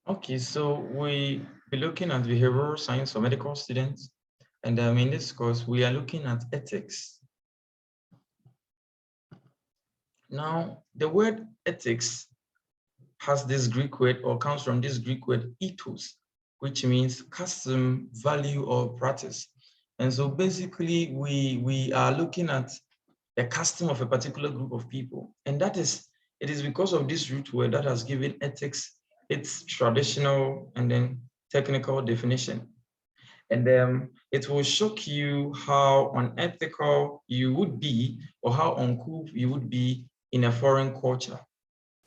Okay, so we be looking at behavioral science for medical students, and in this course we are looking at ethics. Now, the word ethics has this Greek word, or comes from this Greek word ethos, which means custom, value, or practice. And so basically we are looking at the custom of a particular group of people. And it is because of this root word that has given ethics its traditional and then technical definition. And it will shock you how unethical you would be, or how uncouth you would be in a foreign culture.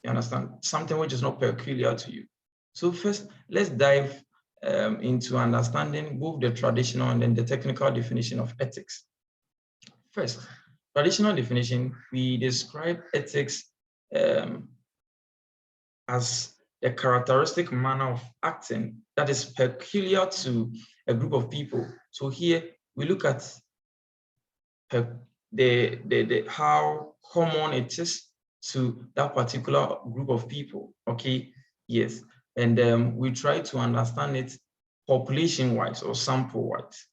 You understand? Something which is not peculiar to you. So first, let's dive into understanding both the traditional and then the technical definition of ethics. First, traditional definition, we describe ethics as a characteristic manner of acting that is peculiar to a group of people. So here we look at how common it is to that particular group of people. Okay, yes, and we try to understand it population-wise or sample-wise.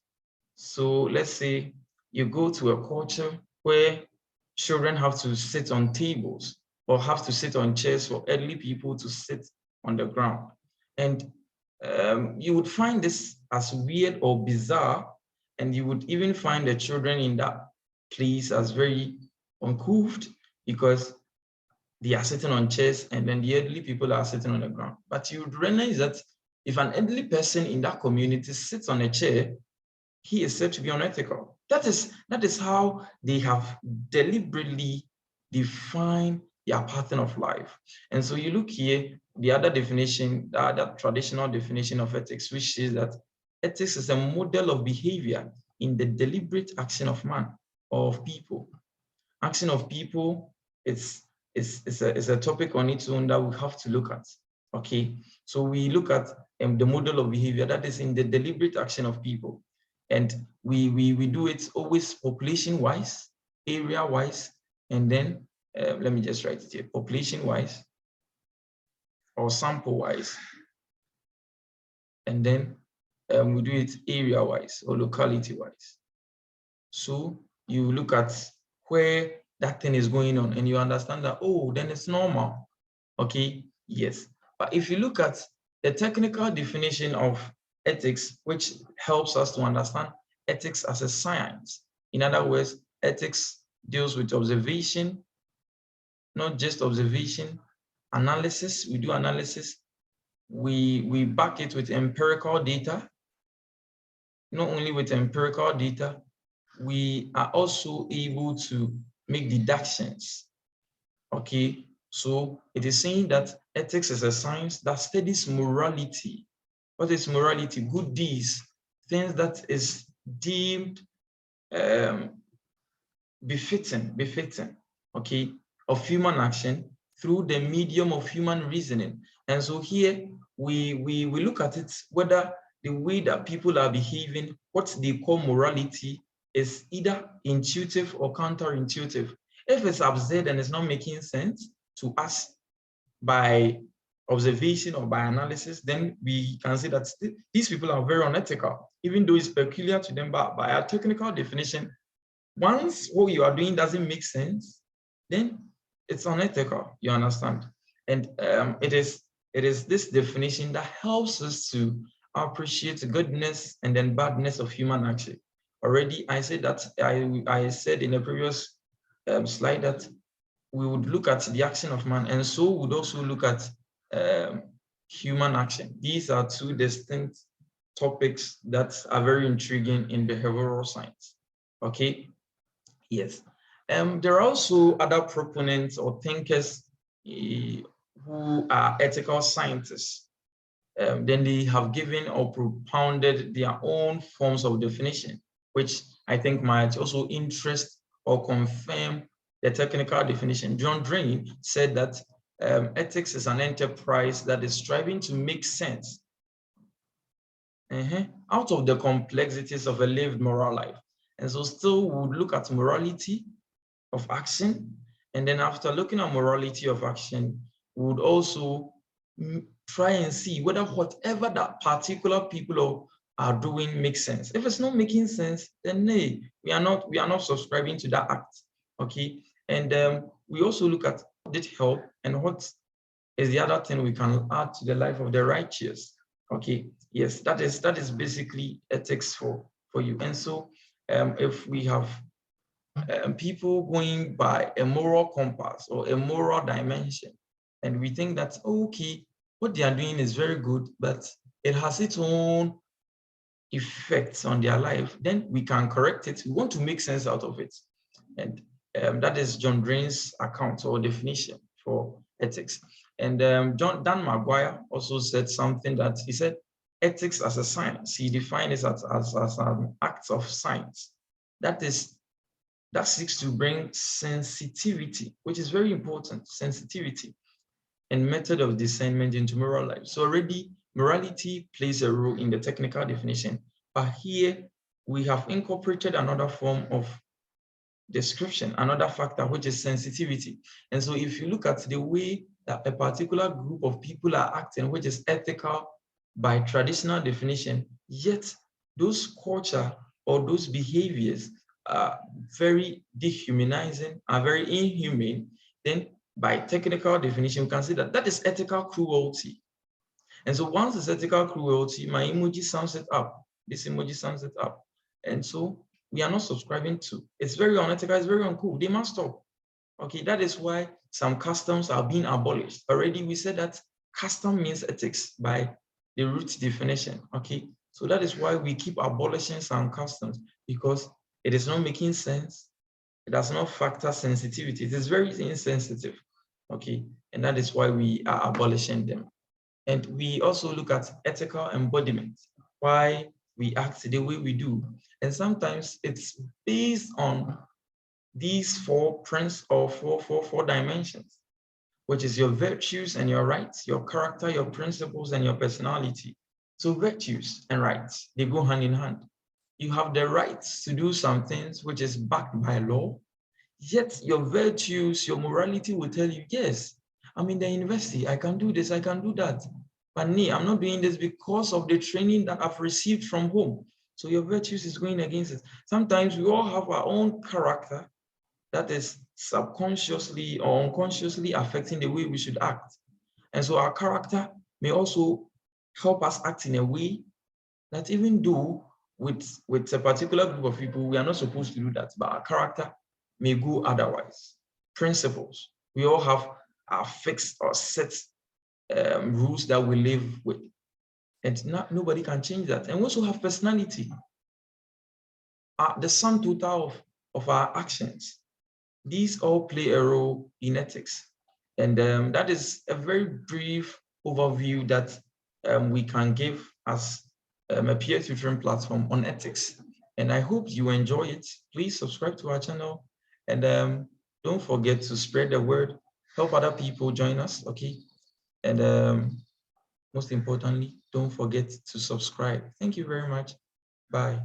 So let's say you go to a culture where children have to sit on tables or have to sit on chairs for elderly people to sit on the ground. And you would find this as weird or bizarre, and you would even find the children in that place as very uncouth because they are sitting on chairs and then the elderly people are sitting on the ground. But you would realize that if an elderly person in that community sits on a chair, he is said to be unethical. That is how they have deliberately defined their pattern of life. And so you look here, the other definition, the other traditional definition of ethics, which is that ethics is a model of behavior in the deliberate action of man or of people. Action of people, it's a topic on its own that we have to look at. Okay, so we look at the model of behavior that is in the deliberate action of people. And we do it always population-wise, area-wise, and then let me just write it here, population-wise or sample-wise. And then we do it area-wise or locality-wise. So you look at where that thing is going on and you understand that, oh, then it's normal. Okay, yes. But if you look at the technical definition of ethics, which helps us to understand ethics as a science. In other words, ethics deals with observation, not just observation, analysis. We do analysis. We back it with empirical data. Not only with empirical data, we are also able to make deductions. Okay, so it is saying that ethics is a science that studies morality. What is morality? Good deeds, things that is deemed befitting, okay, of human action through the medium of human reasoning. And so here we look at it, whether the way that people are behaving, what they call morality, is either intuitive or counterintuitive. If it's absurd and it's not making sense to us by observation or by analysis, then we can say that these people are very unethical, even though it's peculiar to them. But by a technical definition, once what you are doing doesn't make sense, then it's unethical, you understand? And it is this definition that helps us to appreciate the goodness and then badness of human action. Already, I said that I said in a previous slide that we would look at the action of man, and so would also look at human action. These are two distinct topics that are very intriguing in behavioral science. Okay, yes. There are also other proponents or thinkers who are ethical scientists. Then they have given or propounded their own forms of definition, which I think might also interest or confirm the technical definition. John Dranes said that ethics is an enterprise that is striving to make sense out of the complexities of a lived moral life. And so still we would look at morality of action. And then after looking at morality of action, we would also try and see whether whatever that particular people are doing makes sense. If it's not making sense, then nay, we are not subscribing to that act. Okay. And we also look at what did help and what is the other thing we can add to the life of the righteous. Okay. Yes, that is basically ethics for you. And so if we have people going by a moral compass or a moral dimension, and we think that, okay, what they are doing is very good, but it has its own effects on their life, then we can correct it. We want to make sense out of it. And that is John Dranes' account or definition for ethics. And Dan Maguire also said something that he said, ethics as a science. He defined it as an act of science. That seeks to bring sensitivity, which is very important, sensitivity and method of discernment into moral life. So already morality plays a role in the technical definition, but here we have incorporated another form of description, another factor, which is sensitivity. And so if you look at the way that a particular group of people are acting, which is ethical by traditional definition, yet those culture or those behaviors are very dehumanizing, are very inhumane, then by technical definition, we can say that is ethical cruelty. And so once it's ethical cruelty, my emoji sums it up. This emoji sums it up. And so we are not subscribing to. It's very unethical, it's very uncool. They must stop. Okay, that is why some customs are being abolished. Already we said that custom means ethics by the root definition. Okay, so that is why we keep abolishing some customs, because it is not making sense. It does not factor sensitivity. It is very insensitive. Okay, and that is why we are abolishing them. And we also look at ethical embodiment, why we act the way we do. And sometimes it's based on these four dimensions, which is your virtues and your rights, your character, your principles, and your personality. So virtues and rights, they go hand in hand. You have the rights to do some things which is backed by law, yet your virtues, your morality will tell you, yes, I'm in the university, I can do this, I can do that. But me, I'm not doing this because of the training that I've received from home. So your virtues is going against it. Sometimes we all have our own character that is subconsciously or unconsciously affecting the way we should act. And so our character may also help us act in a way that, even though with a particular group of people, we are not supposed to do that, but our character may go otherwise. Principles. We all have our fixed or set rules that we live with. And nobody can change that. And we also have personality. The sum total of our actions. These all play a role in ethics. And that is a very brief overview that we can give as a peer tutoring platform on ethics. And I hope you enjoy it. Please subscribe to our channel, and don't forget to spread the word, help other people join us, okay? And most importantly, don't forget to subscribe. Thank you very much. Bye.